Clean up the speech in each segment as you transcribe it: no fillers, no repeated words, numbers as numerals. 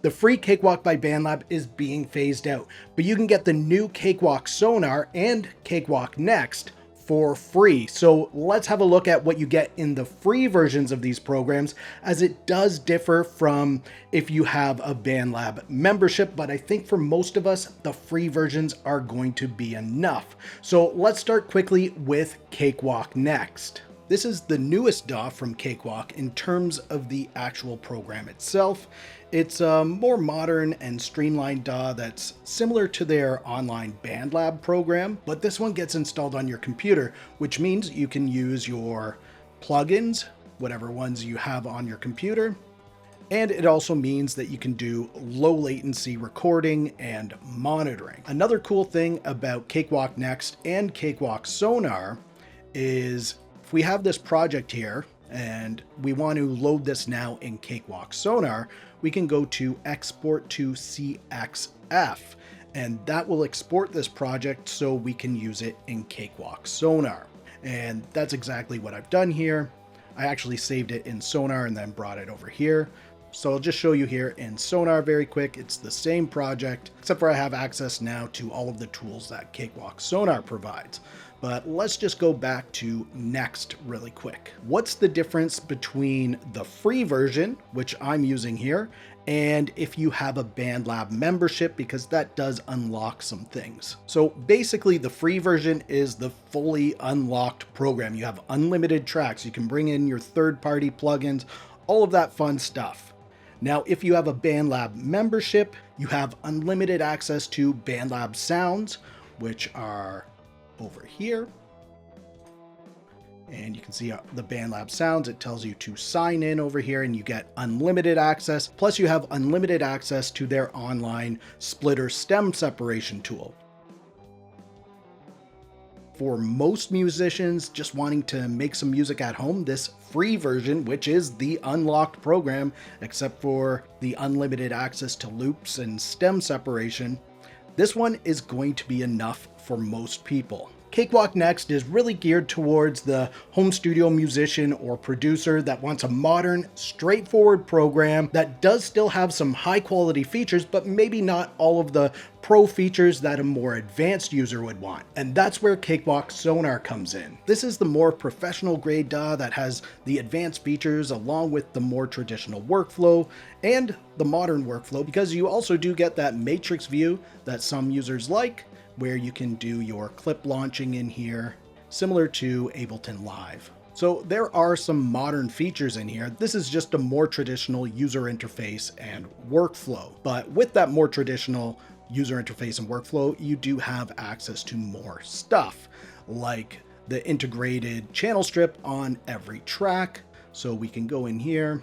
The free Cakewalk by Bandlab is being phased out, but you can get the new Cakewalk Sonar and Cakewalk Next for free. So let's have a look at what you get in the free versions of these programs, as it does differ from if you have a Bandlab membership, but I think for most of us, the free versions are going to be enough. So let's start quickly with Cakewalk Next. This is the newest DAW from Cakewalk in terms of the actual program itself. It's a more modern and streamlined DAW that's similar to their online Bandlab program, but this one gets installed on your computer, which means you can use your plugins, whatever ones you have on your computer, and it also means that you can do low latency recording and monitoring. Another cool thing about Cakewalk Next and Cakewalk Sonar is if we have this project here and we want to load this now in Cakewalk Sonar, we can go to export to CXF, and that will export this project so we can use it in Cakewalk Sonar. And that's exactly what I've done here. I actually saved it in Sonar and then brought it over here. So I'll just show you here in Sonar very quick. It's the same project, except for I have access now to all of the tools that Cakewalk Sonar provides. But let's just go back to Next really quick. What's the difference between the free version, which I'm using here, and if you have a Bandlab membership, because that does unlock some things. So basically the free version is the fully unlocked program. You have unlimited tracks. You can bring in your third-party plugins, all of that fun stuff. Now, if you have a Bandlab membership, you have unlimited access to Bandlab sounds, which are over here. And you can see the Bandlab sounds. It tells you to sign in over here and you get unlimited access. Plus you have unlimited access to their online splitter stem separation tool. For most musicians just wanting to make some music at home, this free version, which is the unlocked program, except for the unlimited access to loops and stem separation, this one is going to be enough for most people. Cakewalk Next is really geared towards the home studio musician or producer that wants a modern, straightforward program that does still have some high quality features, but maybe not all of the pro features that a more advanced user would want. And that's where Cakewalk Sonar comes in. This is the more professional grade DAW that has the advanced features along with the more traditional workflow and the modern workflow, because you also do get that matrix view that some users like, where you can do your clip launching in here, similar to Ableton Live. So there are some modern features in here. This is just a more traditional user interface and workflow. But with that more traditional user interface and workflow, you do have access to more stuff, like the integrated channel strip on every track. So we can go in here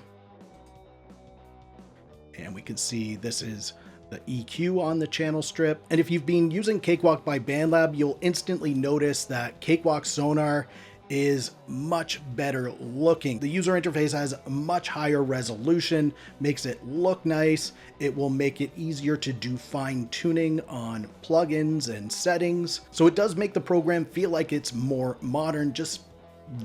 and we can see this is the EQ on the channel strip. And if you've been using Cakewalk by Bandlab, you'll instantly notice that Cakewalk Sonar is much better looking. The user interface has a much higher resolution, makes it look nice. It will make it easier to do fine tuning on plugins and settings. So it does make the program feel like it's more modern just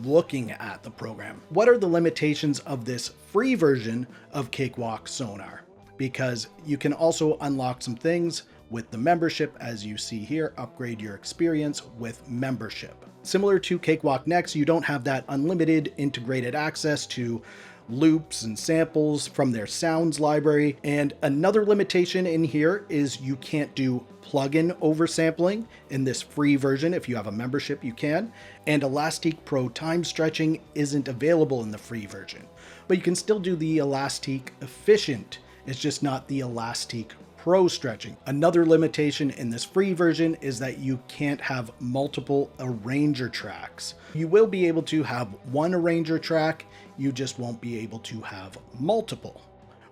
looking at the program. What are the limitations of this free version of Cakewalk Sonar? Because you can also unlock some things with the membership, as you see here, upgrade your experience with membership. Similar to Cakewalk Next, you don't have that unlimited integrated access to loops and samples from their sounds library. And another limitation in here is you can't do plugin oversampling in this free version. If you have a membership, you can. And Elastic Pro time stretching isn't available in the free version, but you can still do the Elastic Efficient. It's just not the Elastic Pro stretching. Another limitation in this free version is that you can't have multiple arranger tracks. You will be able to have one arranger track, you just won't be able to have multiple,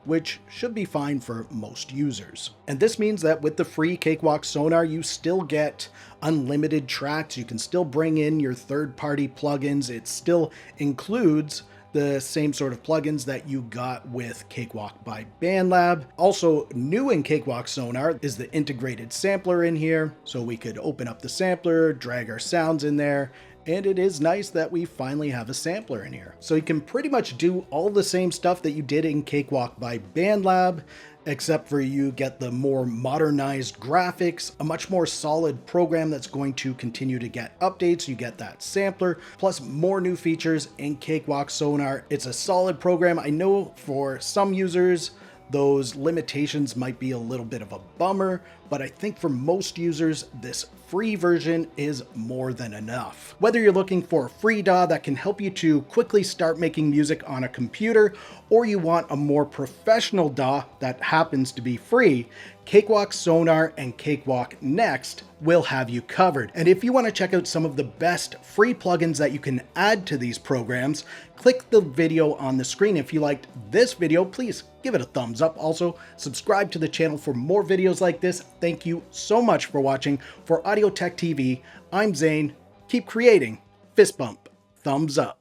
which should be fine for most users. And this means that with the free Cakewalk Sonar, you still get unlimited tracks. You can still bring in your third-party plugins. It still includes the same sort of plugins that you got with Cakewalk by Bandlab. Also new in Cakewalk Sonar is the integrated sampler in here. So we could open up the sampler, drag our sounds in there, and it is nice that we finally have a sampler in here. So you can pretty much do all the same stuff that you did in Cakewalk by Bandlab, except for you get the more modernized graphics, a much more solid program that's going to continue to get updates. You get that sampler, plus more new features in Cakewalk Sonar. It's a solid program. I know for some users, those limitations might be a little bit of a bummer, but I think for most users, this free version is more than enough. Whether you're looking for a free DAW that can help you to quickly start making music on a computer, or you want a more professional DAW that happens to be free, Cakewalk Sonar and Cakewalk Next will have you covered. And if you want to check out some of the best free plugins that you can add to these programs, click the video on the screen. If you liked this video, please give it a thumbs up. Also, subscribe to the channel for more videos like this. Thank you so much for watching. For Audio Tech TV, I'm Zane. Keep creating. Fist bump. Thumbs up.